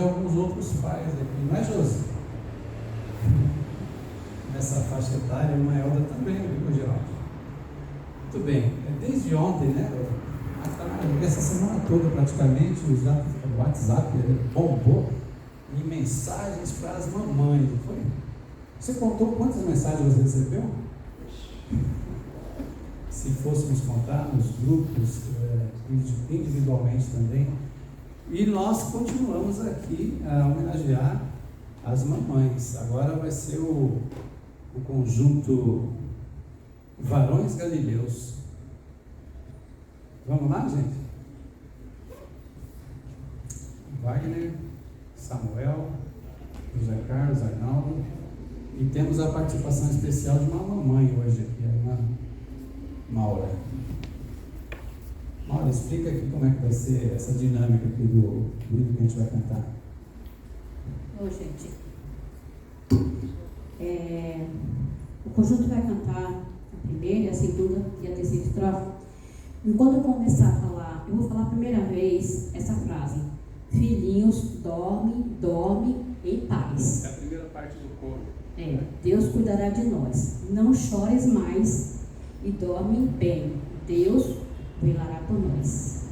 alguns outros pais aqui, não é, Josi? Nessa faixa etária, a irmã Elda também, viu, Geraldo? Muito bem, desde ontem, né? Essa semana toda praticamente o WhatsApp bombou em mensagens para as mamães, não foi? Você contou quantas mensagens você recebeu? Se fôssemos contar nos grupos, individualmente também. E nós continuamos aqui a homenagear as mamães. Agora vai ser o conjunto Varões Galileus. Vamos lá, gente? Wagner, Samuel, José Carlos, Arnaldo. E temos a participação especial de uma mamãe hoje aqui, a irmã Maura. Maura, explica aqui como é que vai ser essa dinâmica aqui do livro que a gente vai cantar. Oi, gente. O conjunto vai cantar a primeira, a segunda e a terceira estrofe. Enquanto eu começar a falar, eu vou falar a primeira vez essa frase: filhinhos, dorme em paz. É a primeira parte do coro. Deus cuidará de nós. Não chores mais e dorme bem. Deus velará por nós.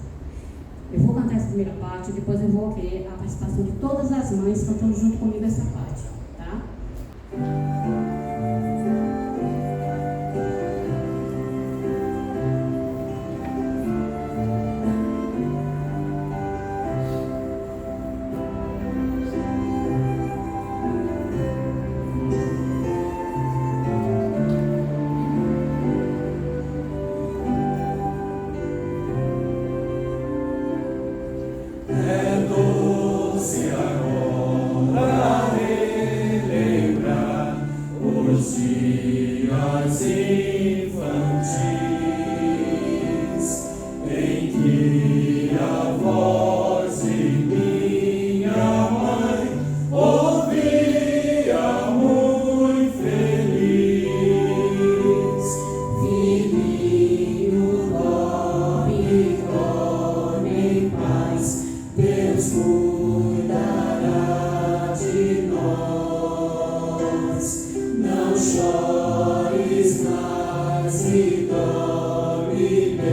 Eu vou cantar essa primeira parte, depois eu vou querer a participação de todas as mães cantando junto comigo essa parte, tá? Deus cuidará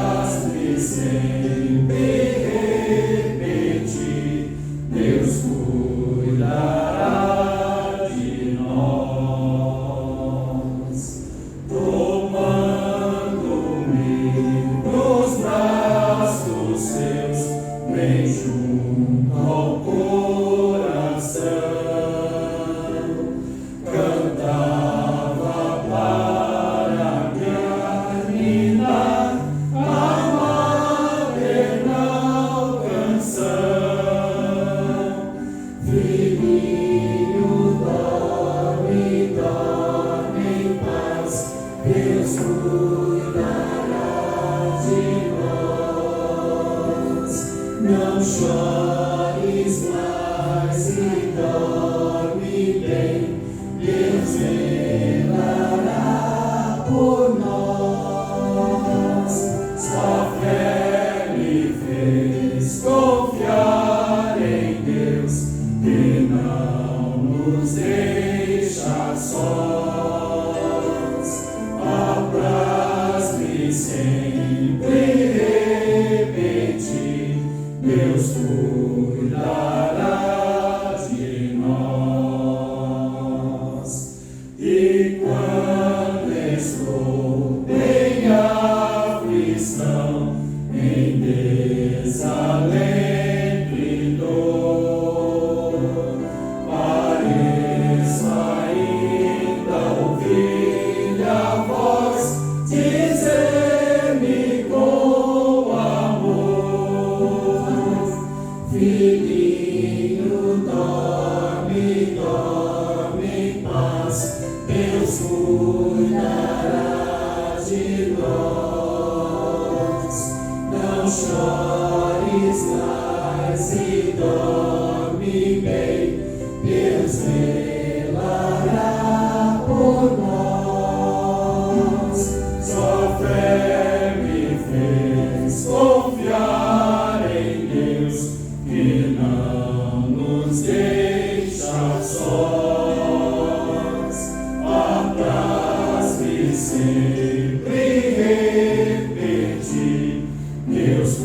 de nós. chores mais e dorme bem, Deus velará por nós. Sua fé me fez confiar em Deus, que não nos deixa sós. Apraz-me sempre repetir, Deus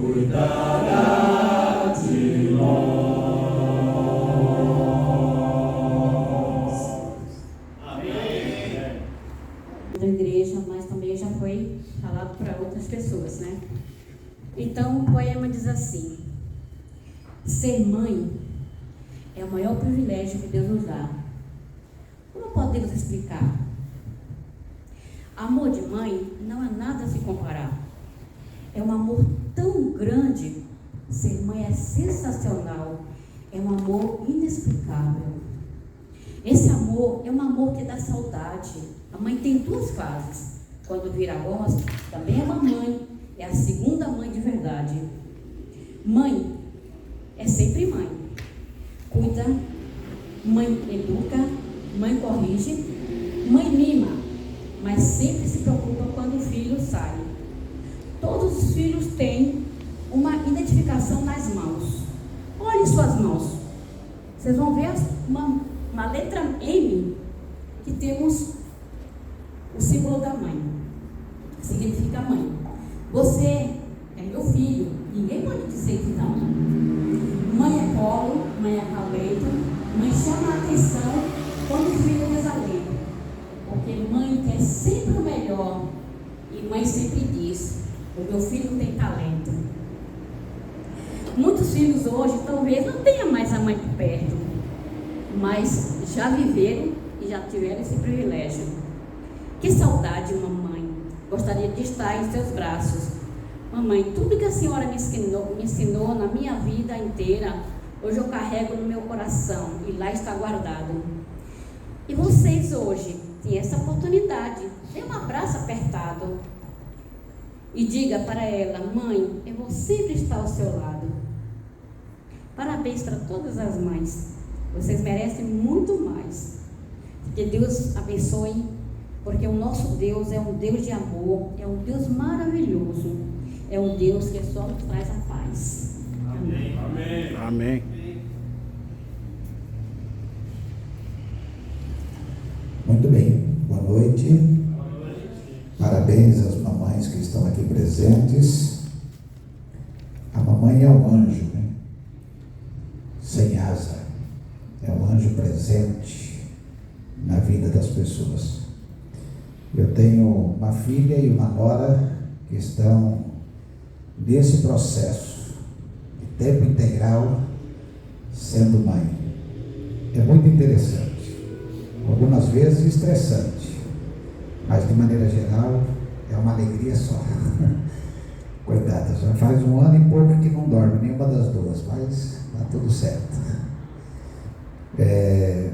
cuidará de nós. Amém. Da igreja, mas também já foi falado para outras pessoas, né? Então o poema diz assim: ser mãe é o maior privilégio que Deus nos dá. Como podemos explicar? Amor de mãe não há nada a se comparar. É um amor tão grande. Ser mãe é sensacional. É um amor inexplicável. Esse amor é um amor que dá saudade. A mãe tem duas fases. Quando vira voz, também é uma mãe. É a segunda mãe de verdade. Mãe é sempre mãe. Cuida, mãe educa, mãe corrige, mãe mima, mas sempre se preocupa quando o filho sai. Todos os filhos têm uma identificação nas mãos. Olhem suas mãos. Vocês vão ver uma letra M, que temos o símbolo da mãe. Significa mãe. Você é meu filho. Ninguém pode dizer que não. Mãe é colo, mãe é acalento, mãe chama a atenção quando o filho desalenta. Porque mãe quer sempre o melhor. E mãe sempre diz: o meu filho tem talento. Muitos filhos hoje talvez não tenham mais a mãe por perto, mas já viveram e já tiveram esse privilégio. Que saudade uma mãe gostaria de estar em seus braços. Mamãe, tudo que a senhora me ensinou na minha vida inteira, hoje eu carrego no meu coração e lá está guardado. E vocês hoje têm essa oportunidade. Dê um abraço apertado e diga para ela: mãe, eu vou sempre estar ao seu lado. Parabéns para todas as mães. Vocês merecem muito mais. Que Deus abençoe, porque o nosso Deus é um Deus de amor, é um Deus maravilhoso, é um Deus que só nos traz a paz. Amém. Amém. Amém. Muito bem, boa noite. Parabéns às mamães que estão aqui presentes. A mamãe é um anjo, né? Sem asa. É um anjo presente na vida das pessoas. Eu tenho uma filha e uma nora que estão nesse processo de tempo integral sendo mãe. É muito interessante, algumas vezes estressante, mas de maneira geral é uma alegria só. Coitada, já faz 1 ano e pouco que não dorme nenhuma das duas, mas está tudo certo.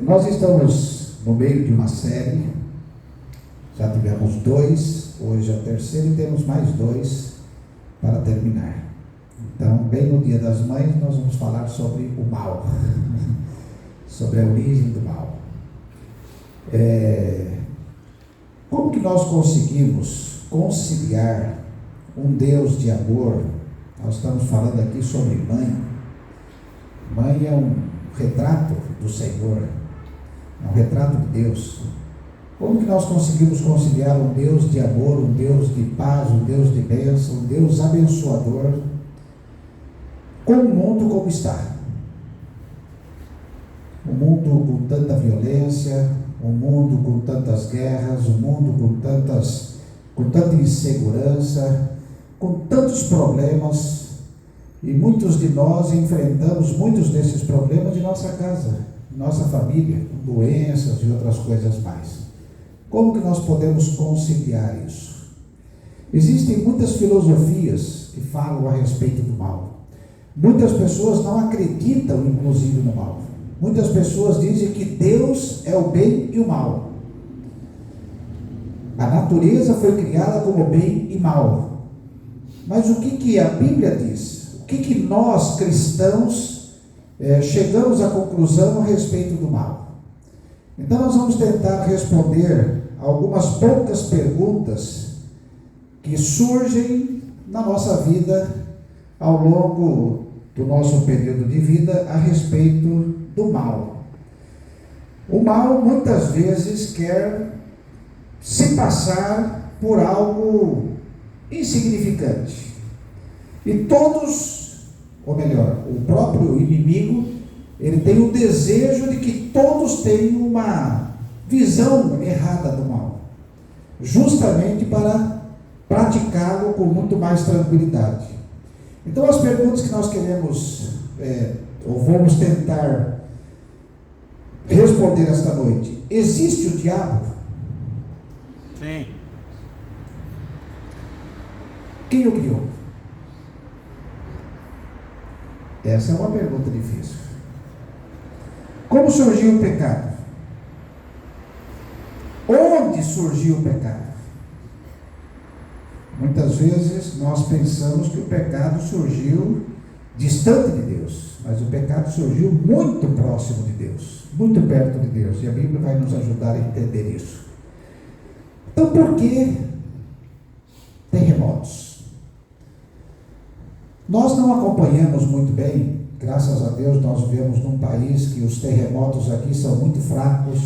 Nós estamos no meio de uma série. Já tivemos 2, hoje é o terceiro e temos mais 2 para terminar. Então, bem no Dia das Mães, nós vamos falar sobre o mal, sobre a origem do mal. Como que nós conseguimos conciliar um Deus de amor? Nós estamos falando aqui sobre mãe. Mãe é um retrato do Senhor, é um retrato de Deus. Como que nós conseguimos conciliar um Deus de amor, um Deus de paz, um Deus de bênção, um Deus abençoador, com o mundo como está? Um mundo com tanta violência, um mundo com tantas guerras, um mundo com tanta insegurança, com tantos problemas, e muitos de nós enfrentamos muitos desses problemas de nossa casa, nossa família, com doenças e outras coisas mais. Como que nós podemos conciliar isso? Existem muitas filosofias que falam a respeito do mal. Muitas pessoas não acreditam, inclusive, no mal. Muitas pessoas dizem que Deus é o bem e o mal. A natureza foi criada como bem e mal. Mas o que a Bíblia diz? O que nós, cristãos, chegamos à conclusão a respeito do mal? Então nós vamos tentar responder algumas poucas perguntas que surgem na nossa vida ao longo do nosso período de vida a respeito do mal. O mal muitas vezes quer se passar por algo insignificante. E todos, ou melhor, o próprio inimigo, ele tem o desejo de que todos tenham uma visão errada do mal, justamente para praticá-lo com muito mais tranquilidade. Então as perguntas que nós queremos, ou vamos tentar responder esta noite: existe o diabo? Sim. Quem o criou? Essa é uma pergunta difícil. Como surgiu o pecado? Onde surgiu o pecado? Muitas vezes nós pensamos que o pecado surgiu distante de Deus, mas o pecado surgiu muito próximo de Deus, muito perto de Deus, e a Bíblia vai nos ajudar a entender isso. Então, por que terremotos? Nós não acompanhamos muito bem, graças a Deus nós vivemos num país que os terremotos aqui são muito fracos,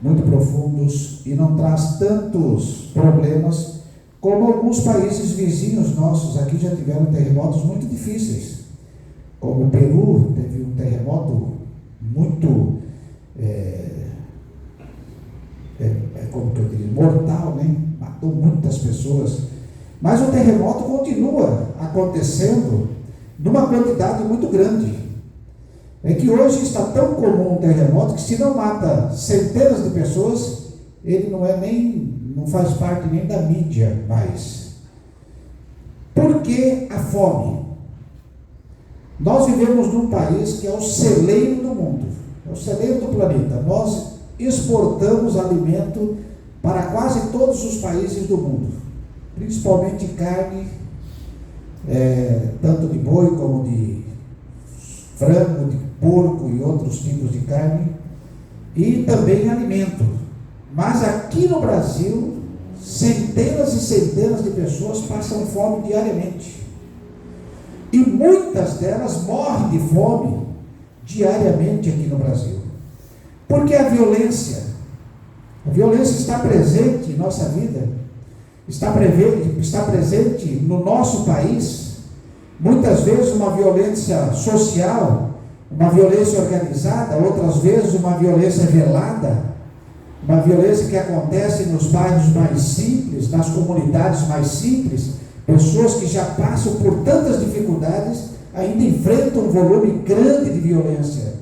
muito profundos e não traz tantos problemas como alguns países vizinhos nossos aqui já tiveram terremotos muito difíceis. Como o Peru teve um terremoto muito, como que eu diria, mortal, né? Matou muitas pessoas. Mas o terremoto continua acontecendo numa quantidade muito grande. É que hoje está tão comum um terremoto que, se não mata centenas de pessoas, ele não faz parte nem da mídia mais. Por que a fome? Nós vivemos num país que é o celeiro do mundo, é o celeiro do planeta. Nós exportamos alimento para quase todos os países do mundo, principalmente carne, tanto de boi como de frango, de porco e outros tipos de carne, e também alimento. Mas aqui no Brasil, centenas e centenas de pessoas passam fome diariamente. E muitas delas morrem de fome diariamente aqui no Brasil. Porque a violência está presente em nossa vida, está presente no nosso país. Muitas vezes uma violência social, uma violência organizada, outras vezes uma violência velada, uma violência que acontece nos bairros mais simples, nas comunidades mais simples. Pessoas que já passam por tantas dificuldades ainda enfrentam um volume grande de violência.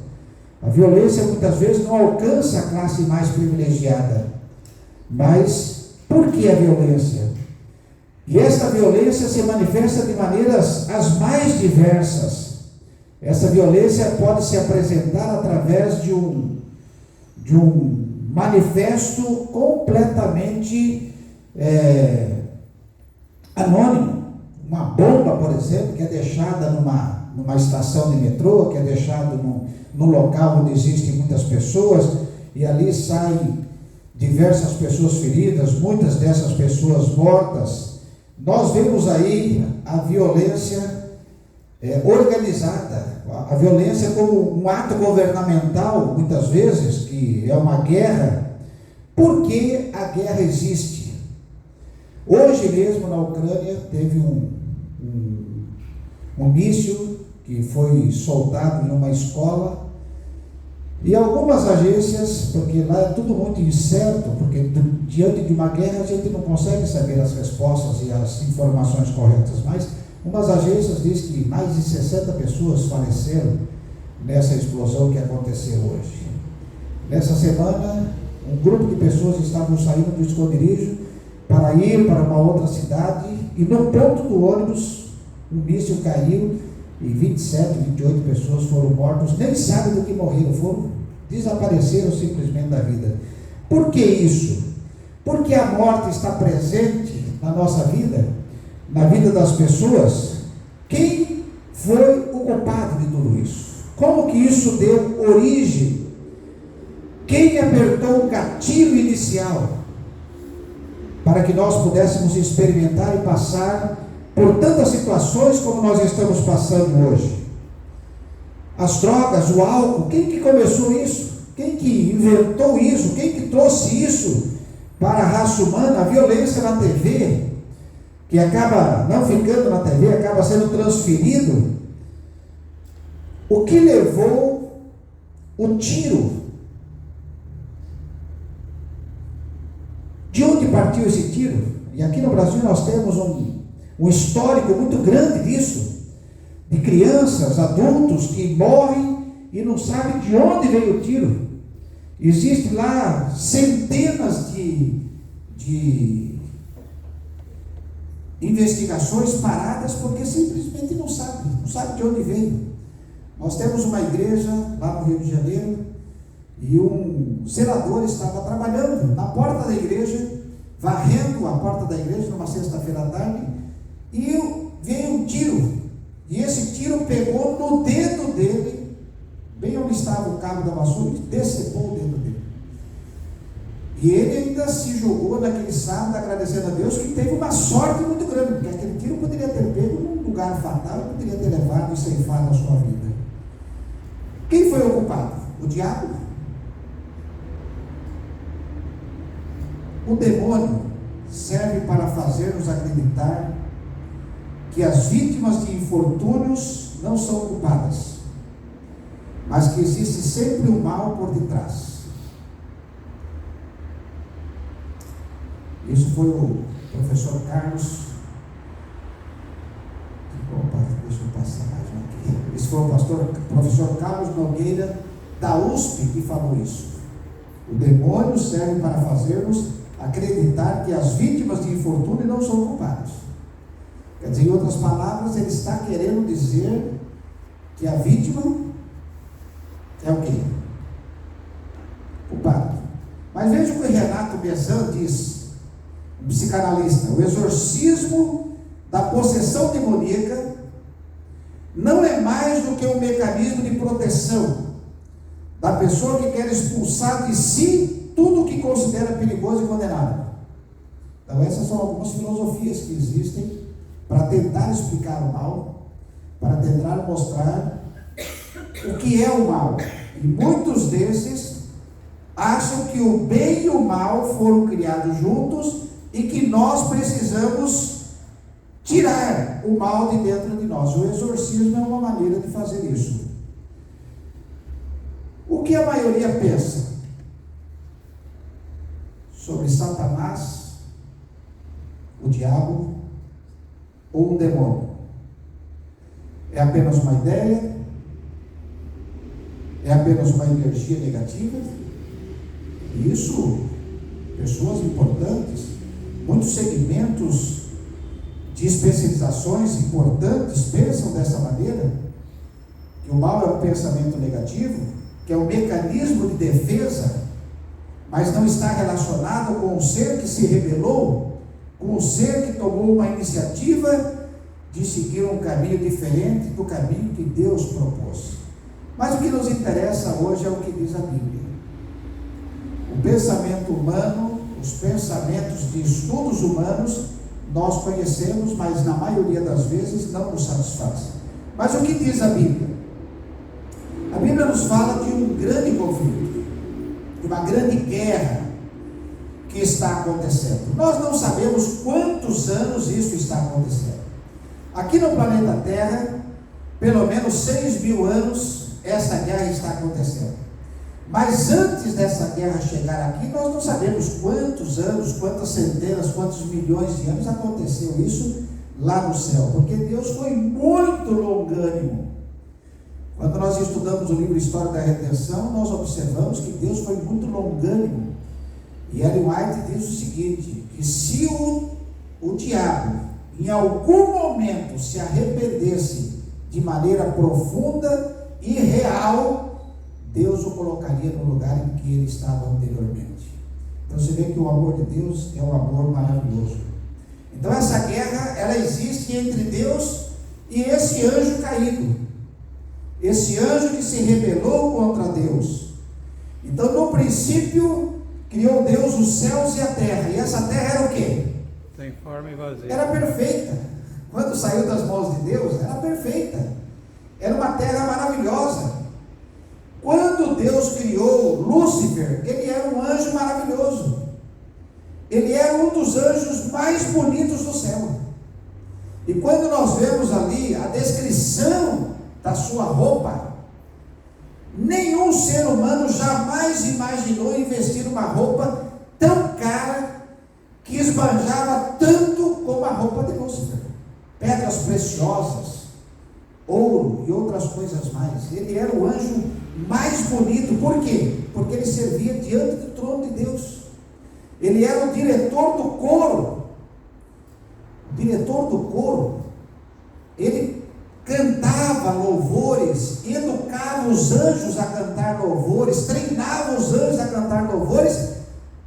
A violência muitas vezes não alcança a classe mais privilegiada. Mas por que a violência? E esta violência se manifesta de maneiras as mais diversas. Essa violência pode se apresentar através de um manifesto completamente anônimo. Uma bomba, por exemplo, que é deixada numa estação de metrô, que é deixada num local onde existem muitas pessoas, e ali saem diversas pessoas feridas, muitas dessas pessoas mortas. Nós vemos aí a violência organizada, a violência como um ato governamental, muitas vezes, que é uma guerra. Por que a guerra existe? Hoje mesmo na Ucrânia teve um míssil que foi soldado em uma escola, e algumas agências, porque lá é tudo muito incerto, porque diante de uma guerra a gente não consegue saber as respostas e as informações corretas, mas umas agências dizem que mais de 60 pessoas faleceram nessa explosão que aconteceu hoje. Nessa semana, um grupo de pessoas estavam saindo do esconderijo para ir para uma outra cidade, e no ponto do ônibus um míssil caiu e 27, 28 pessoas foram mortas, nem sabem do que morreram, desapareceram simplesmente da vida. Por que isso? Porque a morte está presente na nossa vida, na vida das pessoas, quem foi o culpado de tudo isso? Como que isso deu origem? Quem apertou o gatilho inicial para que nós pudéssemos experimentar e passar por tantas situações como nós estamos passando hoje? As drogas, o álcool, quem que começou isso? Quem que inventou isso? Quem que trouxe isso para a raça humana? A violência na TV, que acaba não ficando na TV, acaba sendo transferido. O que levou o tiro? De onde partiu esse tiro? E aqui no Brasil nós temos um histórico muito grande disso, de crianças, adultos que morrem e não sabem de onde veio o tiro. Existem lá centenas de investigações paradas porque simplesmente não sabe de onde veio. Nós temos uma igreja lá no Rio de Janeiro e um zelador estava trabalhando na porta da igreja, varrendo a porta da igreja numa sexta-feira à tarde, e veio um tiro. E esse tiro pegou no dedo dele, bem onde estava o cabo da vassoura, e decepou o dedo dele. E ele ainda se jogou naquele sábado, agradecendo a Deus, que teve uma sorte muito grande, porque aquele tiro poderia ter pego num lugar fatal, poderia ter levado e ceifado a sua vida. Quem foi o culpado? O diabo? O demônio serve para fazer-nos acreditar que as vítimas de infortúnios não são culpadas, mas que existe sempre o mal por detrás. Isso foi o professor Carlos. Opa, deixa eu passar mais um aqui. Esse foi o professor Carlos Nogueira, da USP, que falou isso. O demônio serve para fazer-nos acreditar que as vítimas de infortúnio não são culpadas. Quer dizer, em outras palavras, ele está querendo dizer que a vítima é o quê? Culpado. Mas veja o que Renato Bezan diz, um psicanalista: o exorcismo da possessão demoníaca não é mais do que um mecanismo de proteção da pessoa que quer expulsar de si tudo o que considera perigoso e condenável. Então essas são algumas filosofias que existem para tentar explicar o mal, para tentar mostrar o que é o mal. E muitos desses acham que o bem e o mal foram criados juntos e que nós precisamos tirar o mal de dentro de nós. O exorcismo é uma maneira de fazer isso. O que a maioria pensa sobre Satanás, o diabo ou um demônio? É apenas uma ideia? É apenas uma energia negativa? Isso, pessoas importantes, muitos segmentos de especializações importantes pensam dessa maneira, que o mal é um pensamento negativo, que é um mecanismo de defesa, mas não está relacionado com o ser que se rebelou, com o ser que tomou uma iniciativa de seguir um caminho diferente do caminho que Deus propôs. Mas o que nos interessa hoje é o que diz a Bíblia. O pensamento humano, os pensamentos de estudos humanos, nós conhecemos, mas na maioria das vezes não nos satisfaz. Mas o que diz a Bíblia? A Bíblia nos fala de um grande conflito, de uma grande guerra que está acontecendo. Nós não sabemos quantos anos isso está acontecendo. Aqui no planeta Terra, pelo menos 6.000 anos, essa guerra está acontecendo. Mas antes dessa guerra chegar aqui, nós não sabemos quantos anos, quantas centenas, quantos milhões de anos aconteceu isso lá no céu, porque Deus foi muito longânimo. Quando nós estudamos o livro História da Redenção, nós observamos que Deus foi muito longânimo. E Ellen White diz o seguinte, que se o diabo em algum momento se arrependesse de maneira profunda e real, Deus o colocaria no lugar em que ele estava anteriormente. Então você vê que o amor de Deus é um amor maravilhoso. Então essa guerra, ela existe entre Deus e esse anjo caído, esse anjo que se rebelou contra Deus. Então no princípio criou Deus os céus e a terra, e essa terra era o quê? Sem forma e vazia. Era perfeita. Quando saiu das mãos de Deus, era perfeita, era uma terra maravilhosa. Quando Deus criou Lúcifer, ele era um anjo maravilhoso, ele era um dos anjos mais bonitos do céu. E quando nós vemos ali a descrição da sua roupa, nenhum ser humano jamais imaginou investir uma roupa tão cara, que esbanjava tanto como a roupa de Lúcifer, pedras preciosas, ouro e outras coisas mais. Ele era o anjo mais bonito. Por quê? Porque ele servia diante do trono de Deus. Ele era o diretor do coro. Ele cantava louvores, educava os anjos a cantar louvores, treinava os anjos a cantar louvores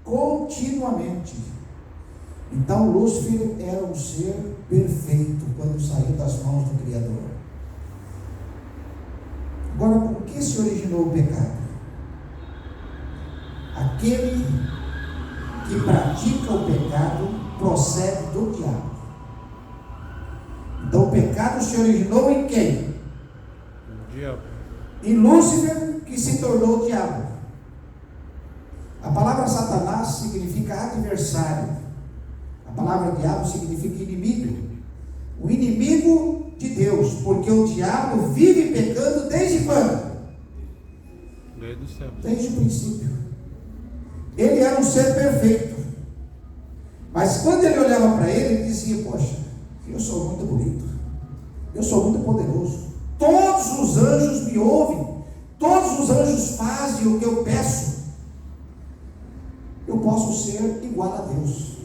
continuamente. Então Lúcifer era um ser perfeito quando saiu das mãos do Criador. Agora, por que se originou o pecado? Aquele que pratica o pecado procede do diabo. Então o pecado se originou em quem? O diabo. Em Lúcifer, que se tornou o diabo. A palavra Satanás significa adversário. A palavra diabo significa inimigo. O inimigo de Deus, porque o diabo vive pecando desde quando? Desde o céu. Desde o princípio. Ele era um ser perfeito, mas quando ele olhava para ele, ele dizia: poxa, eu sou muito bonito, eu sou muito poderoso, todos os anjos me ouvem, todos os anjos fazem o que eu peço, eu posso ser igual a Deus.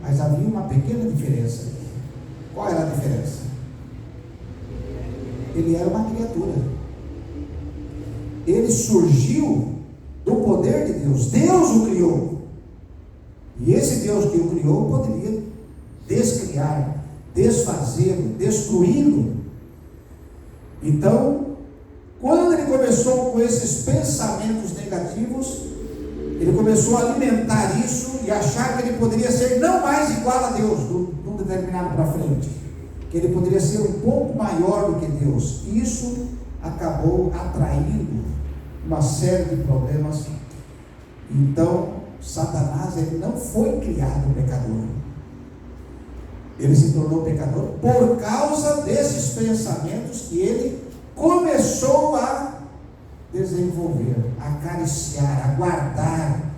Mas havia uma pequena diferença. Qual era a diferença? Ele era uma criatura, ele surgiu do poder de Deus. Deus o criou, e esse Deus que o criou poderia descriar, desfazê-lo, destruí-lo. Então, quando ele começou com esses pensamentos negativos, ele começou a alimentar isso e achar que ele poderia ser não mais igual a Deus, num determinado para frente, que ele poderia ser um pouco maior do que Deus. Isso acabou atraindo uma série de problemas. Então Satanás, ele não foi criado pecador, ele se tornou pecador por causa desses pensamentos que ele começou a desenvolver, a acariciar, a guardar,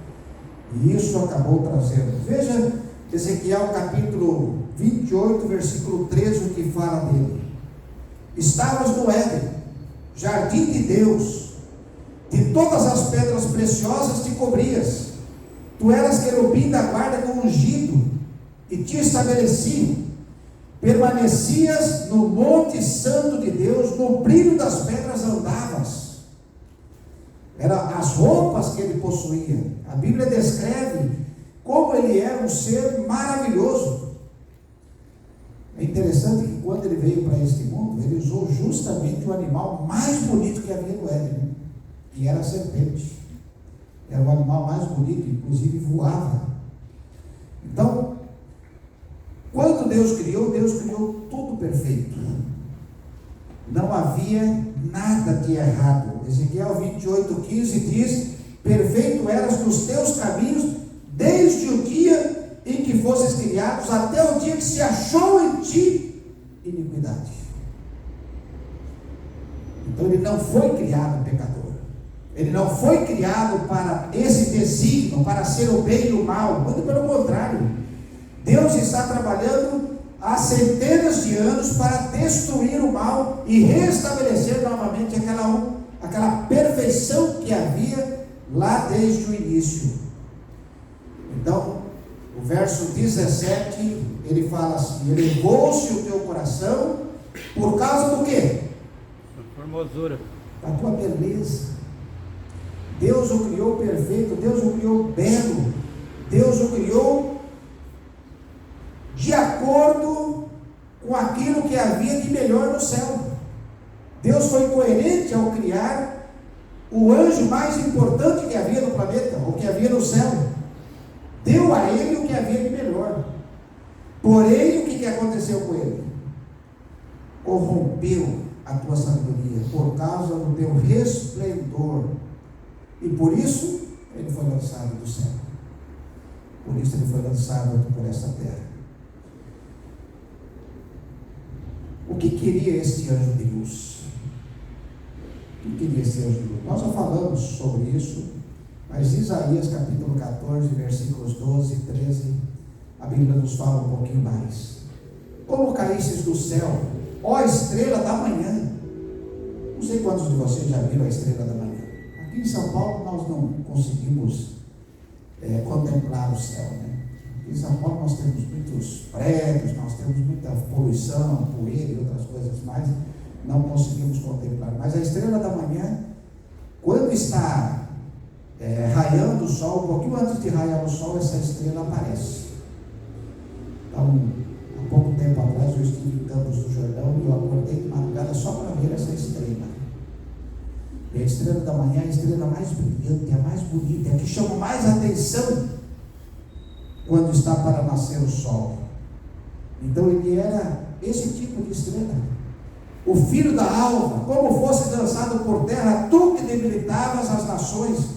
e isso acabou trazendo. Veja Ezequiel capítulo 28, versículo 13, o que fala dele: estavas no Éden, jardim de Deus, de todas as pedras preciosas te cobrias, tu eras querubim da guarda do ungido, e te estabeleci, permanecias no monte santo de Deus, no brilho das pedras andavas. Eram as roupas que ele possuía. A Bíblia descreve como ele era um ser maravilhoso. É interessante que quando ele veio para este mundo, ele usou justamente o animal mais bonito que havia no Éden, que era a serpente. Era o animal mais bonito, inclusive voava. Então, quando Deus criou tudo perfeito. Não havia nada de errado. Ezequiel 28:15 diz: perfeito eras nos teus caminhos, desde o dia em que fosses criados, até o dia que se achou em ti iniquidade. Então ele não foi criado pecador. Ele não foi criado para esse desígnio, para ser o bem e o mal. Muito pelo contrário. Deus está trabalhando há centenas de anos para destruir o mal e restabelecer novamente aquela perfeição que havia lá desde o início. Então, o verso 17, ele fala assim: elevou-se o teu coração por causa do quê? A formosura. Da tua beleza. Deus o criou perfeito, Deus o criou belo, Deus o criou Deus foi coerente ao criar o anjo mais importante que havia no planeta, ou que havia no céu. Deu a ele o que havia de melhor. Porém, o que aconteceu com ele? Corrompeu a tua sabedoria por causa do teu resplendor. E por isso, ele foi lançado do céu. Por isso ele foi lançado por essa terra. O que queria este anjo de luz? O que queria esse anjo de luz? Nós já falamos sobre isso, mas Isaías capítulo 14, versículos 12 e 13, a Bíblia nos fala um pouquinho mais. Como caístes do céu, ó estrela da manhã. Não sei quantos de vocês já viram a estrela da manhã. Aqui em São Paulo nós não conseguimos contemplar o céu, né? Em São Paulo nós temos muitos prédios, nós temos muita poluição, poeira e outras coisas mais, não conseguimos contemplar. Mas a estrela da manhã, quando está raiando o sol, um pouquinho antes de raiar o sol, essa estrela aparece. Então, há pouco tempo atrás eu estive em Campos do Jordão e eu acordei de madrugada só para ver essa estrela. E a estrela da manhã é a estrela mais brilhante, a mais bonita, a que chama mais atenção quando está para nascer o sol. Então ele era esse tipo de estrela, o filho da alva. Como fosse lançado por terra, tu que debilitavas as nações,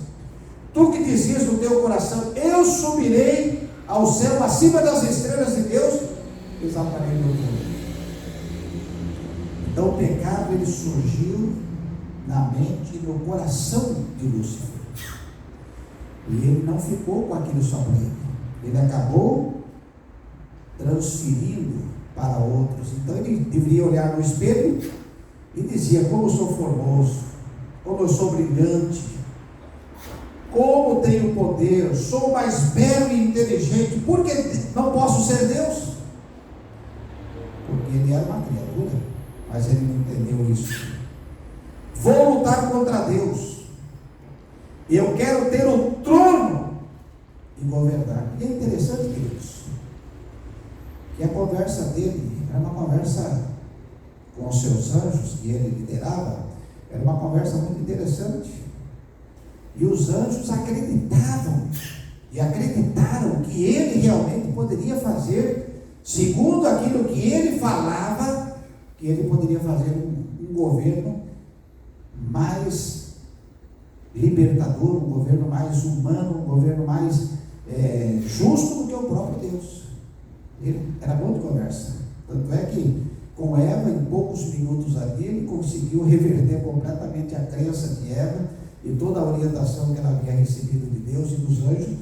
tu que dizias no teu coração, eu subirei ao céu acima das estrelas de Deus, exaltarei meu nome. Então o pecado ele surgiu na mente e no coração de Lúcifer, e ele não ficou com aquilo só para ele. Ele acabou transferindo para outros. Então ele deveria olhar no espelho e dizia, como eu sou formoso, como eu sou brilhante, como tenho poder, sou mais belo e inteligente, por que não posso ser Deus? Porque ele era uma criatura, mas ele não entendeu isso. Vou lutar contra Deus, eu quero ter o trono e governar. E é interessante, queridos, que a conversa dele era uma conversa com os seus anjos, que ele liderava, era uma conversa muito interessante. E os anjos acreditavam, e acreditaram que ele realmente poderia fazer, segundo aquilo que ele falava, que ele poderia fazer um governo mais libertador, um governo mais humano, um governo mais justo do que o próprio Deus. Ele era bom de conversa. Tanto é que com Eva, em poucos minutos ali, ele conseguiu reverter completamente a crença de Eva e toda a orientação que ela havia recebido de Deus e dos anjos,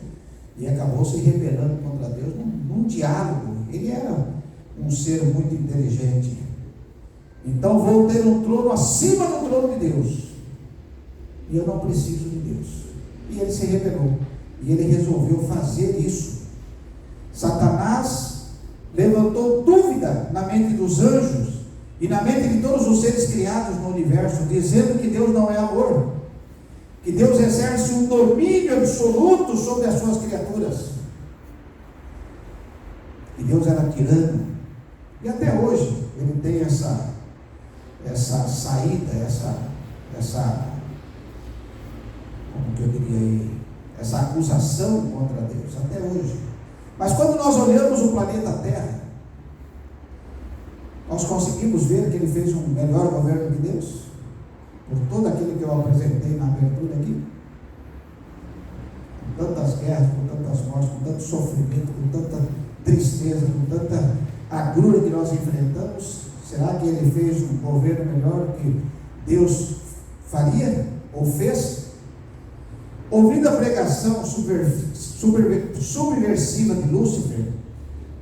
e acabou se rebelando contra Deus num diálogo. Ele era um ser muito inteligente. Então vou ter um trono acima do trono de Deus, e eu não preciso de Deus. E ele se rebelou, e ele resolveu fazer isso. Satanás levantou dúvida na mente dos anjos e na mente de todos os seres criados no universo, dizendo que Deus não é amor, que Deus exerce um domínio absoluto sobre as suas criaturas, que Deus era tirano. E até hoje ele tem essa saída, como que eu diria aí, essa acusação contra Deus, até hoje. Mas quando nós olhamos o planeta Terra, nós conseguimos ver que ele fez um melhor governo que Deus, por tudo aquilo que eu apresentei na abertura aqui, com tantas guerras, com tantas mortes, com tanto sofrimento, com tanta tristeza, com tanta agrura que nós enfrentamos. Será que ele fez um governo melhor que Deus faria ou fez? Ouvindo a pregação subversiva de Lúcifer,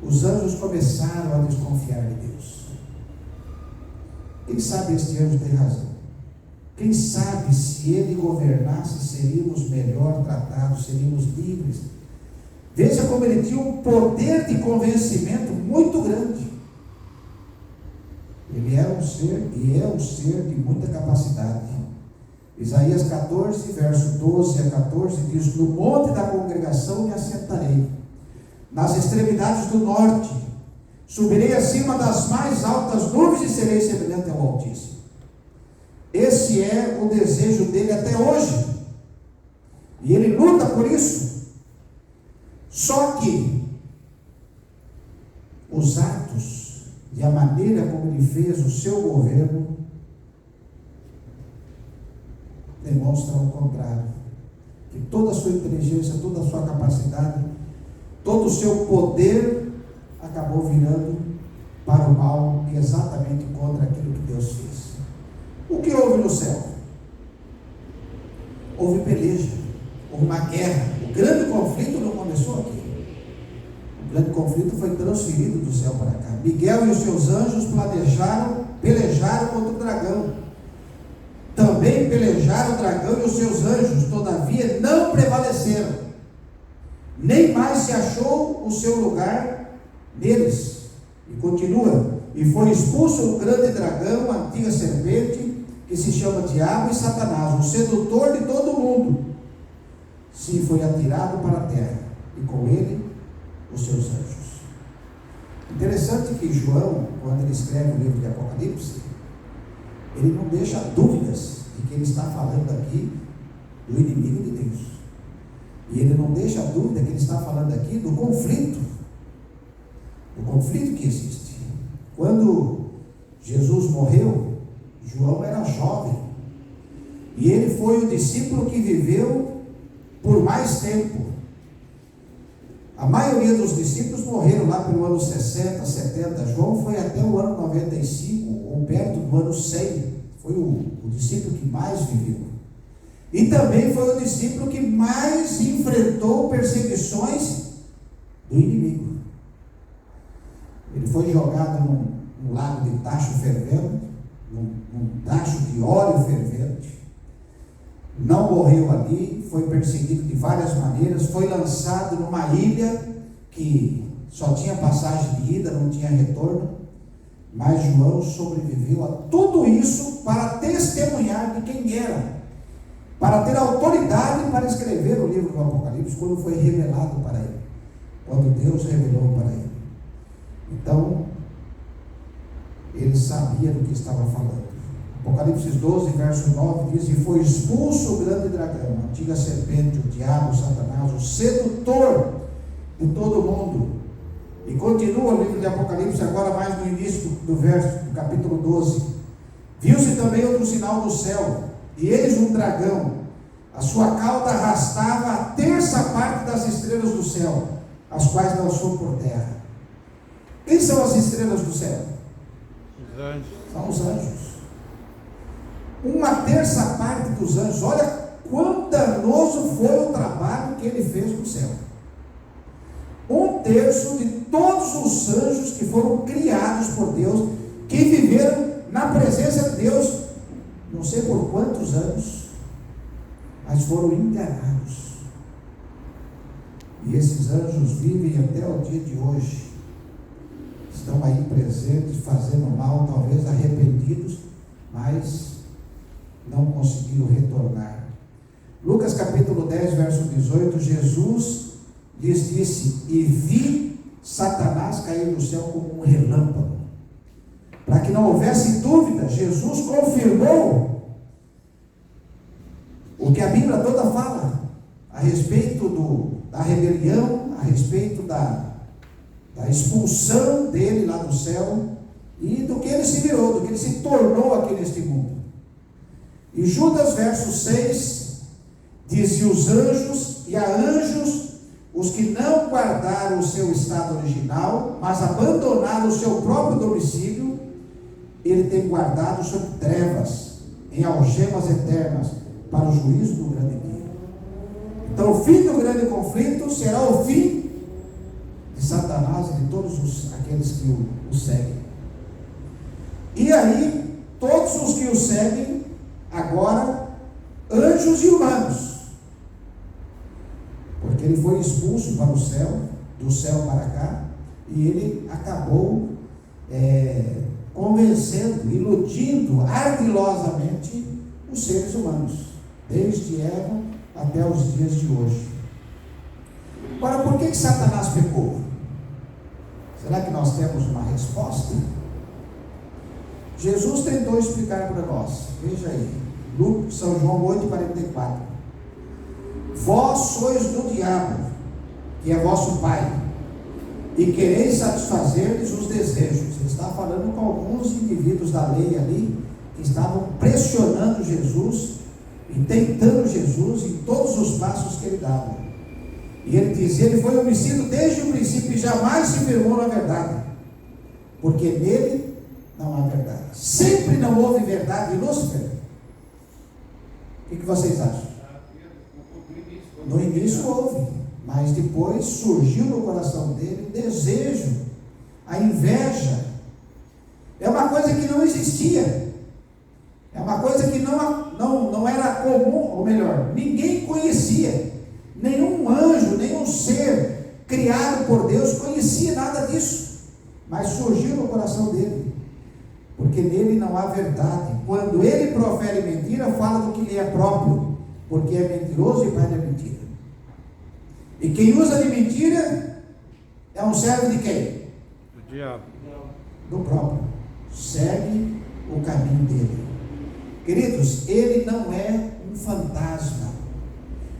os anjos começaram a desconfiar de Deus. Quem sabe este anjo tem razão? Quem sabe se ele governasse, seríamos melhor tratados, seríamos livres. Veja como ele tinha um poder de convencimento muito grande. Ele era um ser, e é um ser de muita capacidade. Isaías 14, verso 12 a 14 diz: no monte da congregação me assentarei, nas extremidades do norte, subirei acima das mais altas nuvens e serei semelhante ao Altíssimo. Esse é o desejo dele até hoje. E ele luta por isso. Só que os atos e a maneira como ele fez o seu governo demonstram o contrário. Que toda a sua inteligência, toda a sua capacidade, todo o seu poder acabou virando para o mal, exatamente contra aquilo que Deus fez. O que houve no céu? Houve peleja, houve uma guerra. O grande conflito não começou aqui. O grande conflito foi transferido do céu para cá. Miguel e os seus anjos pelejaram contra o dragão. Também pelejaram o dragão e os seus anjos, todavia não prevaleceram. Nem mais se achou o seu lugar neles. E continua. E foi expulso o grande dragão, a antiga serpente, que se chama Diabo e Satanás, o sedutor de todo mundo. Sim, foi atirado para a terra, e com ele os seus anjos. Interessante que João, quando ele escreve o livro de Apocalipse, ele não deixa dúvidas de que ele está falando aqui do inimigo de Deus. E ele não deixa dúvida que ele está falando aqui do conflito. O conflito que existe. Quando Jesus morreu, João era jovem. E ele foi o discípulo que viveu por mais tempo. A maioria dos discípulos morreram lá pelo ano 60, 70. João foi até o ano 95, ou perto do ano 100. Foi o discípulo que mais viveu. E também foi o discípulo que mais enfrentou perseguições do inimigo. Ele foi jogado num lago de tacho fervendo, num tacho de óleo fervente. Não morreu ali, foi perseguido de várias maneiras, foi lançado numa ilha que só tinha passagem de ida, não tinha retorno. Mas João sobreviveu a tudo isso para testemunhar de quem era, para ter autoridade para escrever o livro do Apocalipse, quando foi revelado para ele, quando Deus revelou para ele. Então, ele sabia do que estava falando. Apocalipse 12, verso 9 diz: e foi expulso o grande dragão, a antiga serpente, o diabo, o Satanás, o sedutor de todo mundo. E continua o livro de Apocalipse, agora mais no início do capítulo 12. Viu-se também outro sinal do céu, e eis um dragão, a sua cauda arrastava a terça parte das estrelas do céu, as quais lançou por terra. Quem são as estrelas do céu? Os anjos. São os anjos. Uma terça parte dos anjos. Olha quão danoso foi o trabalho que ele fez no céu. Um terço de todos os anjos que foram criados por Deus, que viveram na presença de Deus, não sei por quantos anos, mas foram enganados. E esses anjos vivem até o dia de hoje. Estão aí presentes, fazendo mal, talvez arrependidos, mas não conseguiram retornar. Lucas capítulo 10, verso 18, Jesus lhes disse: e vi Satanás cair do céu como um relâmpago. Para que não houvesse dúvida, Jesus confirmou o que a Bíblia toda fala a respeito da rebelião, a respeito da expulsão dele lá do céu e do que ele se virou, do que ele se tornou aqui neste mundo. E Judas, verso 6, diz: e os anjos, e há anjos, os que não guardaram o seu estado original, mas abandonaram o seu próprio domicílio, ele tem guardado sob trevas, em algemas eternas, para o juízo do grande dia. Então o fim do grande conflito será o fim de Satanás e de todos aqueles que o seguem. E aí, todos os que o seguem, agora, anjos e humanos, porque ele foi expulso para o céu, do céu para cá, e ele acabou convencendo, iludindo ardilosamente os seres humanos, desde Eva até os dias de hoje. Agora, por que Satanás pecou? Será que nós temos uma resposta? Jesus tentou explicar para nós, veja aí, São João 8,44. Vós sois do diabo, que é vosso pai, e quereis satisfazer-lhes os desejos. Ele está falando com alguns indivíduos da lei ali, que estavam pressionando Jesus, e tentando Jesus em todos os passos que ele dava. E ele dizia, ele foi homicida desde o princípio, e jamais se firmou na verdade, porque nele não há verdade. Sempre não houve verdade em Lúcifer. O que vocês acham? No início houve, mas depois surgiu no coração dele o desejo, a inveja. É uma coisa que não existia, é uma coisa que não era comum, ou melhor, ninguém conhecia, nenhum anjo, nenhum ser criado por Deus conhecia nada disso, mas surgiu no coração dele, porque nele não há verdade. Quando ele profere mentira, fala do que lhe é próprio, porque é mentiroso e pai da mentira. E quem usa de mentira é um servo de quem? Do diabo. Do próprio. Segue o caminho dele. Queridos, ele não é um fantasma.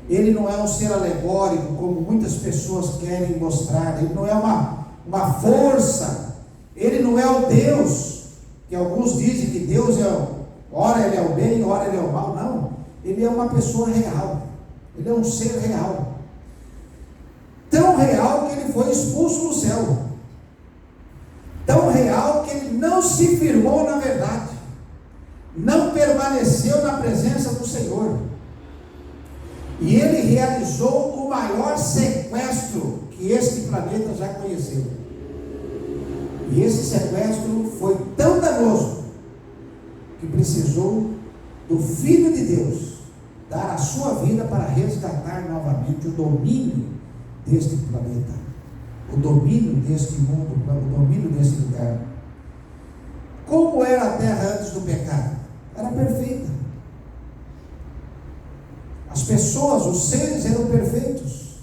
Ele não é um ser alegórico, como muitas pessoas querem mostrar. Ele não é uma força. Ele não é o Deus, que alguns dizem que Deus ora ele é o bem, ora ele é o mal. Não. Ele é uma pessoa real. Ele é um ser real. Tão real que ele foi expulso do céu. Tão real que ele não se firmou na verdade. Não permaneceu na presença do Senhor. E ele realizou o maior sequestro que este planeta já conheceu. E esse sequestro foi tão danoso que precisou do Filho de Deus dar a sua vida para resgatar novamente o domínio deste planeta, o domínio deste mundo, o domínio deste lugar. Como era a terra antes do pecado? Era perfeita. As pessoas, os seres eram perfeitos.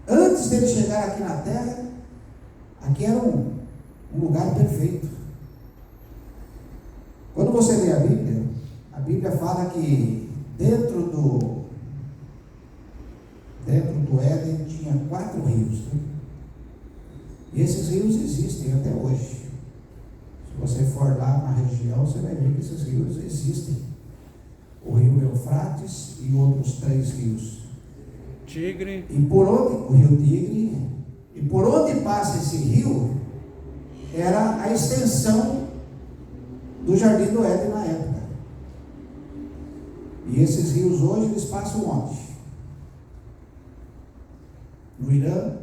Antes dele chegar aqui na terra, aqui era um lugar perfeito. Quando você lê a Bíblia fala que dentro do Éden tinha 4 rios, né? E esses rios existem até hoje. Se você for lá na região, você vai ver que esses rios existem. O rio Eufrates e outros 3 rios. Tigre. O rio Tigre. E por onde passa esse rio, era a extensão do Jardim do Éden na época. E esses rios hoje, eles passam onde? No Irã,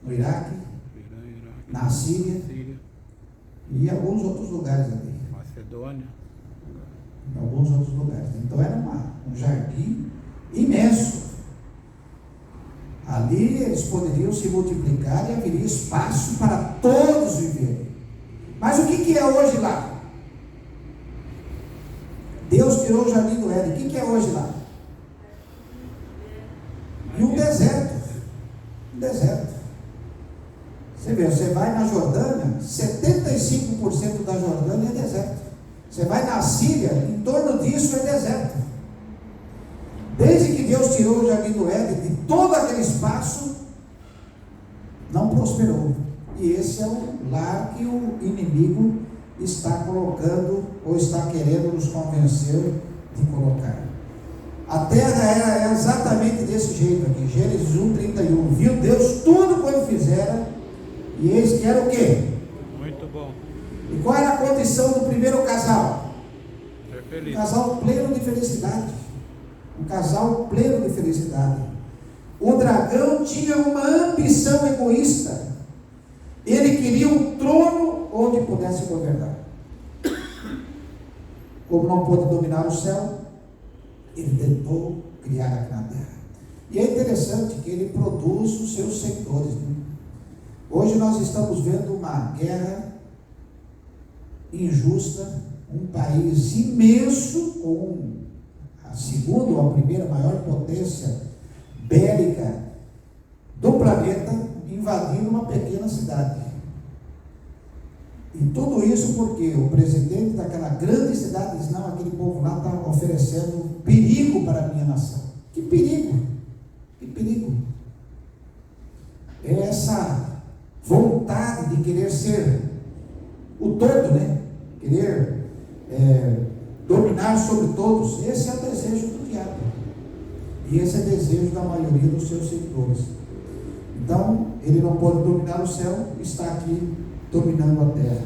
no Iraque, na Síria, e em alguns outros lugares ali. Macedônia. Em alguns outros lugares. Então era um jardim imenso. Ali eles poderiam se multiplicar e haveria espaço para todos viverem. Mas o que é hoje lá? Deus tirou o Jardim do Éden. O que é hoje lá? E um deserto. Um deserto. Você vê, você vai na Jordânia, 75% da Jordânia é deserto. Você vai na Síria, em torno disso é deserto. Desde que Deus tirou o Jardim do Éden, de todo aquele espaço, não prosperou. E esse é o lar que o inimigo está colocando, ou está querendo nos convencer de colocar. A terra era exatamente desse jeito aqui. Gênesis 1:31. Viu Deus tudo quanto fizera, e eis que era o quê? Muito bom. E qual era a condição do primeiro casal? Ser feliz. Um casal pleno de felicidade. Um casal pleno de felicidade. O dragão tinha uma ambição egoísta. Ele queria um trono onde pudesse governar. Como não pôde dominar o céu, ele tentou criar aqui na terra. E é interessante que ele produz os seus seguidores, né? Hoje nós estamos vendo uma guerra injusta, um país imenso, com a segunda ou a primeira maior potência bélica do planeta, invadindo uma pequena cidade. E tudo isso porque o presidente daquela grande cidade diz: não, aquele povo lá está oferecendo perigo para a minha nação. Que perigo? Que perigo? É essa vontade de querer ser o todo, né? Querer dominar sobre todos. Esse é o desejo do diabo. E esse é o desejo da maioria dos seus seguidores. Então, ele não pode dominar o céu, está aqui dominando a terra.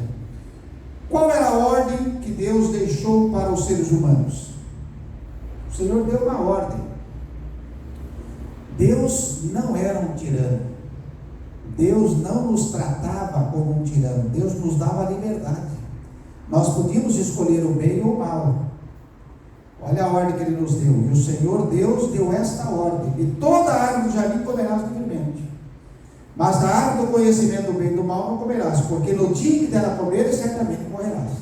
Qual era a ordem que Deus deixou para os seres humanos? O Senhor deu uma ordem. Deus não era um tirano. Deus não nos tratava como um tirano. Deus nos dava liberdade. Nós podíamos escolher o bem ou o mal. Olha a ordem que Ele nos deu. E o Senhor Deus deu esta ordem: e toda árvore do jardim comerás livremente, mas da árvore do conhecimento do bem e do mal não comerás, porque no dia que dela comeres, certamente morrerás.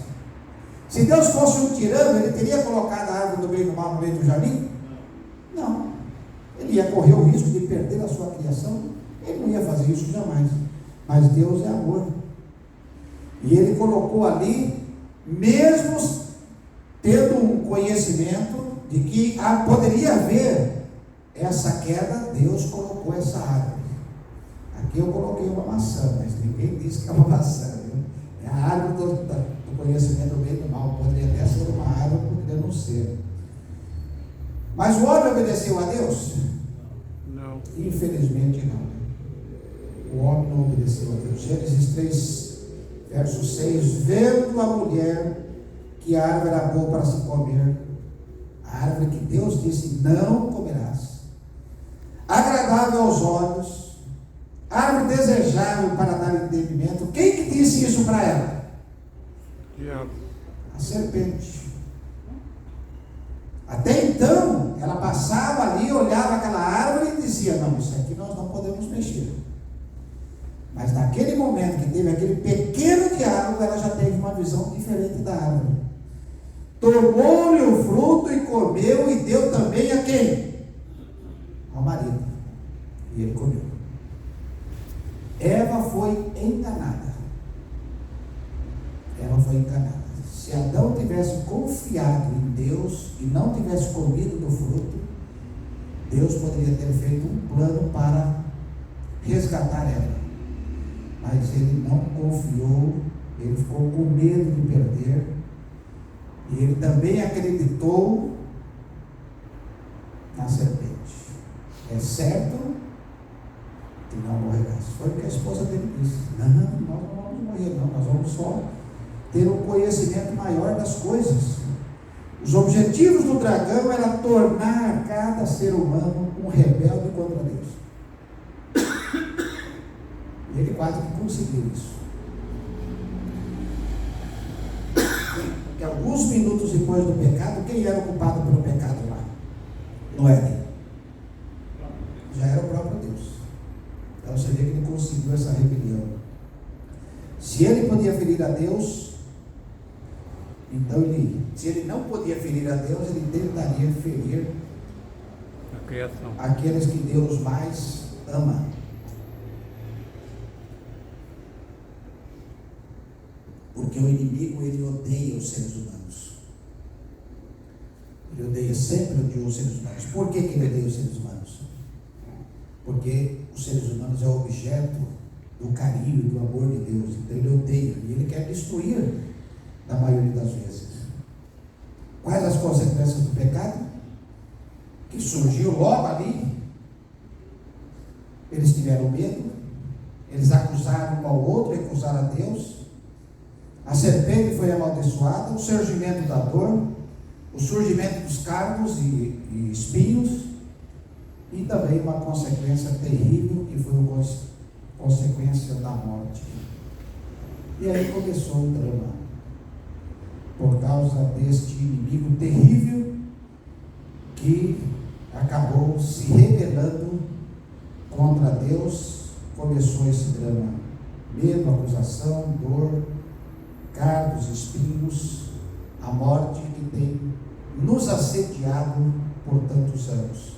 Se Deus fosse um tirano, Ele teria colocado a árvore do bem e do mal no meio do jardim? Não. Ele ia correr o risco de perder a sua criação? Ele não ia fazer isso jamais. Mas Deus é amor. E Ele colocou ali, mesmo tendo um conhecimento de que poderia haver essa queda, Deus colocou essa árvore. Aqui eu coloquei uma maçã, mas ninguém disse que é uma maçã, viu? É a árvore do conhecimento do bem e do mal. Poderia até ser uma árvore, poderia não ser. Mas o homem obedeceu a Deus? Não. Infelizmente não. O homem não obedeceu a Deus. Gênesis 3, verso 6: vendo a mulher que a árvore era boa para se comer, a árvore que Deus disse: não comerás, agradável aos olhos, árvore desejável para dar entendimento. Quem que disse isso para ela? Diabo. A serpente. Até então, ela passava ali, olhava aquela árvore e dizia: não, isso aqui nós não podemos mexer. Mas naquele momento que teve aquele pequeno diálogo, ela já teve uma visão diferente da árvore. Tomou-lhe o fruto e comeu, e deu também a quem? Ao marido. E ele comeu. Eva foi enganada. Eva foi enganada. Se Adão tivesse confiado em Deus e não tivesse comido do fruto, Deus poderia ter feito um plano para resgatar ela. Mas ele não confiou, ele ficou com medo de perder, e ele também acreditou na serpente. É certo que não morrerás. Foi o que a esposa dele disse: não, nós não vamos morrer, não, nós vamos só ter um conhecimento maior das coisas. Os objetivos do dragão era tornar cada ser humano um rebelde contra Deus. E ele quase que conseguiu isso. Porque alguns minutos depois do pecado, quem era o culpado pelo pecado lá? No Éden. Já era o próprio Deus. Então você vê que ele conseguiu essa rebelião. Se ele podia ferir a Deus, então se ele não podia ferir a Deus, ele tentaria ferir A criação. aqueles que Deus mais ama. Porque o inimigo, ele odeia os seres humanos. Ele sempre odiou os seres humanos. Por que ele odeia os seres humanos? Porque os seres humanos é o objeto do carinho e do amor de Deus. Então ele odeia e ele quer destruir na maioria das vezes. Quais as consequências do pecado? Que surgiu logo ali. Eles tiveram medo, eles acusaram um ao outro, acusaram a Deus. A serpente foi amaldiçoada, o surgimento da dor, o surgimento dos cardos e espinhos, e também uma consequência terrível, que foi a consequência da morte. E aí começou o drama, por causa deste inimigo terrível, que acabou se rebelando contra Deus. Começou esse drama: medo, acusação, dor, cardos, espinhos, a morte que tem nos assediado por tantos anos.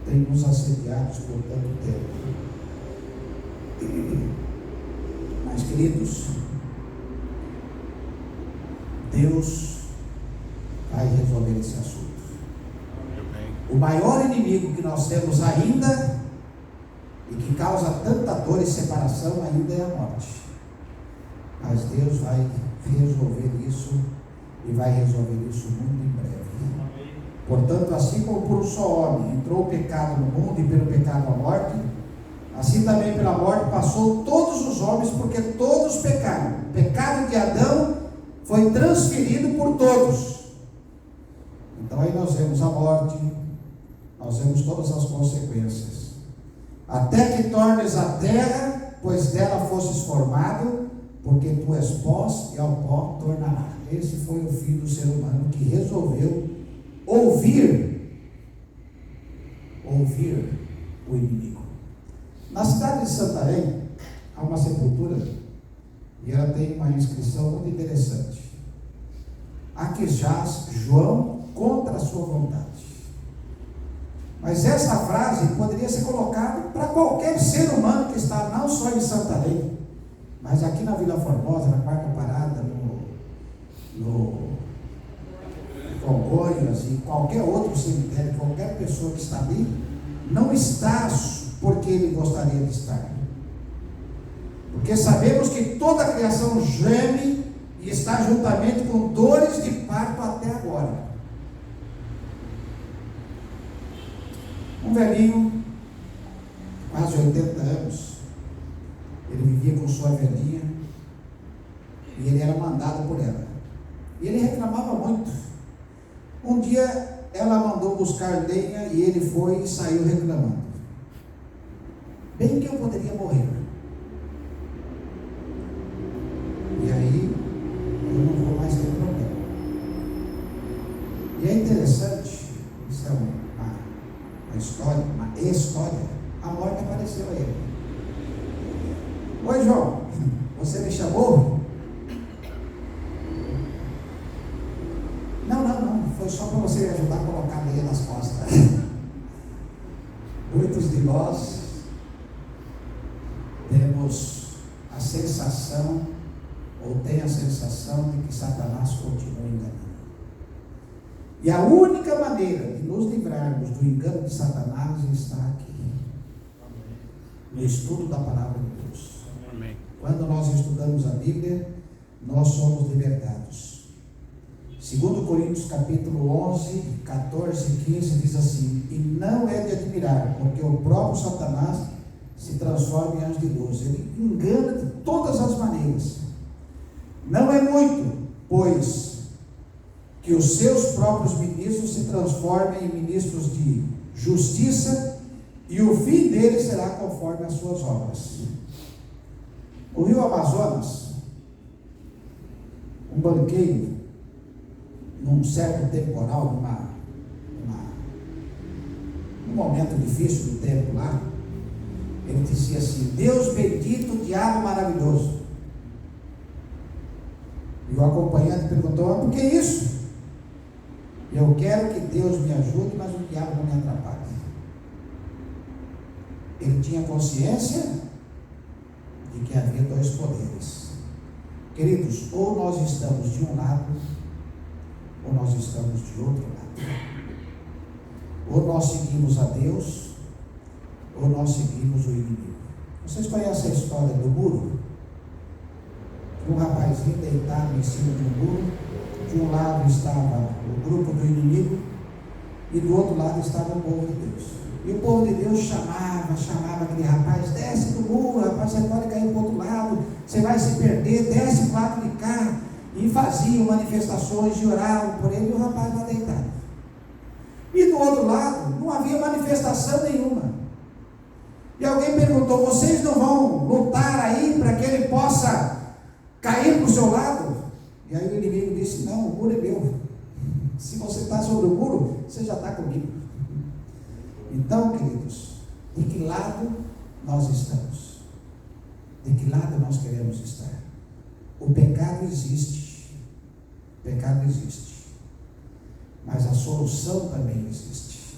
Tem nos assediado por tanto tempo. Mas, queridos, Deus vai resolver esse assunto. Amém. O maior inimigo que nós temos ainda, e que causa tanta dor e separação, ainda é a morte. Mas Deus vai resolver isso, e vai resolver isso muito em breve. Portanto, assim como por um só homem entrou o pecado no mundo, e pelo pecado a morte, assim também pela morte passou todos os homens, porque todos pecaram. O pecado de Adão foi transferido por todos. Então aí nós vemos a morte, nós vemos todas as consequências. Até que tornes a terra, pois dela fosses formado, porque tu és pó, e ao pó tornará. Esse foi o fim do ser humano, que resolveu ouvir o inimigo. Na cidade de Santarém há uma sepultura, e ela tem uma inscrição muito interessante: aqui jaz João contra a sua vontade. Mas essa frase poderia ser colocada para qualquer ser humano que está não só em Santarém, mas aqui na Vila Formosa, na quarta parada, no Congonhas e qualquer outro cemitério, qualquer pessoa que está ali, não está porque ele gostaria de estar. Porque sabemos que toda a criação geme e está juntamente com dores de parto até agora. Um velhinho, quase 80 anos, ele vivia com sua velhinha e ele era mandado por ela. E ele reclamava muito. Um dia ela mandou buscar lenha e ele foi e saiu reclamando. Bem que eu poderia morrer. E aí eu não vou mais ter problema. E é interessante, isso é uma história, uma história. A morte apareceu a ele. Oi, João, você me chamou? Não, foi só para você me ajudar a colocar a lenha nas costas. Muitos de nós temos a sensação, ou tem a sensação, de que Satanás continua enganando. E a única maneira de nos livrarmos do engano de Satanás está aqui, no estudo da palavra de Deus. Amém. Quando nós estudamos a Bíblia, nós somos libertados. 2 Coríntios capítulo 11, 14 e 15 diz assim: e não é de admirar, porque o próprio Satanás se transforma em anjo de luz. Ele engana de todas as maneiras. Não é muito, pois, que os seus próprios ministros se transformem em ministros de justiça, e o fim deles será conforme as suas obras. O rio Amazonas, um banqueiro, num certo temporal, num momento difícil do tempo lá, ele dizia assim: Deus bendito, diabo maravilhoso. E o acompanhante perguntou: por que isso? Eu quero que Deus me ajude, mas o diabo não me atrapalhe. Ele tinha consciência de que havia dois poderes. Queridos, ou nós estamos de um lado, ou nós estamos de outro lado. Ou nós seguimos a Deus, ou nós seguimos o inimigo. Vocês conhecem a história do muro? Um rapazinho deitado em cima de um muro. De um lado estava o grupo do inimigo, e do outro lado estava o povo de Deus. E o povo de Deus chamava aquele rapaz: desce do muro, rapaz, você pode cair para o outro lado, você vai se perder, desce para o lado de cá. E faziam manifestações e oravam por ele, e o rapaz lá deitado. E do outro lado não havia manifestação nenhuma. E alguém perguntou: vocês não vão lutar aí para que ele possa cair para o seu lado? E aí o inimigo disse: não, o muro é meu. Se você está sobre o muro, você já está comigo. Então, queridos, de que lado nós estamos? De que lado nós queremos estar? O pecado existe. O pecado existe. Mas a solução também existe.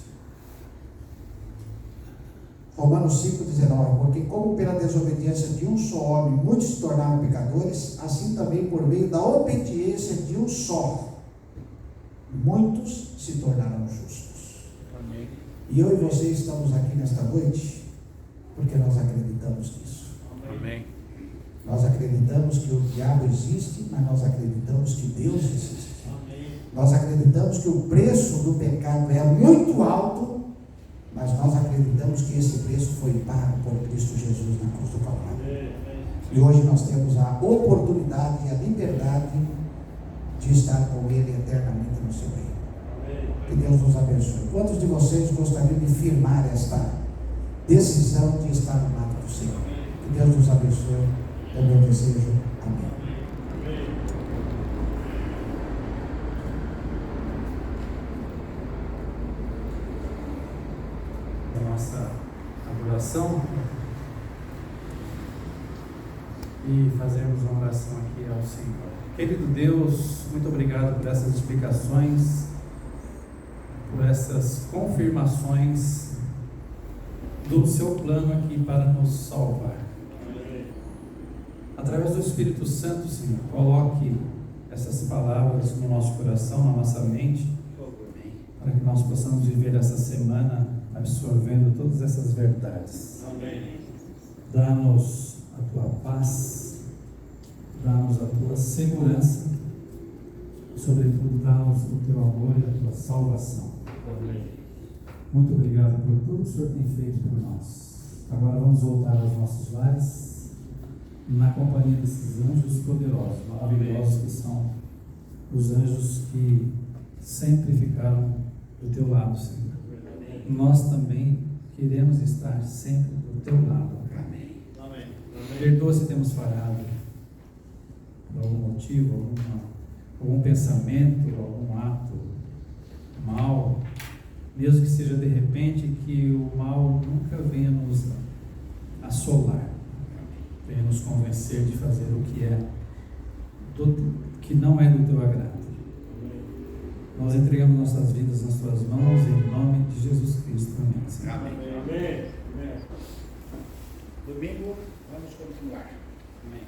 Romanos 5,19, porque como pela desobediência de um só homem muitos se tornaram pecadores, assim também por meio da obediência de um só, muitos se tornaram justos. Amém. E eu e você estamos aqui nesta noite, porque nós acreditamos nisso. Amém. Nós acreditamos que o diabo existe, mas nós acreditamos que Deus existe. Nós acreditamos que o preço do pecado é muito alto, mas nós acreditamos que esse preço foi pago por Cristo Jesus na cruz do Calvário. E hoje nós temos a oportunidade e a liberdade de estar com Ele eternamente no seu reino. Que Deus nos abençoe. Quantos de vocês gostariam de firmar esta decisão de estar no lado do Senhor? Que Deus nos abençoe. É o meu desejo. Amém. Nossa adoração e fazermos uma oração aqui ao Senhor. Querido Deus, muito obrigado por essas explicações, por essas confirmações do seu plano aqui para nos salvar. Através do Espírito Santo, Senhor, coloque essas palavras no nosso coração, na nossa mente, para que nós possamos viver essa semana absorvendo todas essas verdades. Amém. Dá-nos a tua paz, dá-nos a tua segurança, sobretudo dá-nos o teu amor e a tua salvação. Amém. Muito obrigado por tudo que o Senhor tem feito por nós. Agora vamos voltar aos nossos lares, na companhia desses anjos poderosos, maravilhosos, que são os anjos que sempre ficaram do teu lado, Senhor. Nós também queremos estar sempre do teu lado. Amém. Amém. Perdoa se temos falhado por algum motivo, algum pensamento, algum ato mal, mesmo que seja de repente, que o mal nunca venha nos assolar, venha nos convencer de fazer o que que não é do teu agrado. Nós entregamos nossas vidas nas tuas mãos, em nome de Jesus Cristo. Amém. Senhor. Amém. Amém. Domingo, vamos continuar. Amém.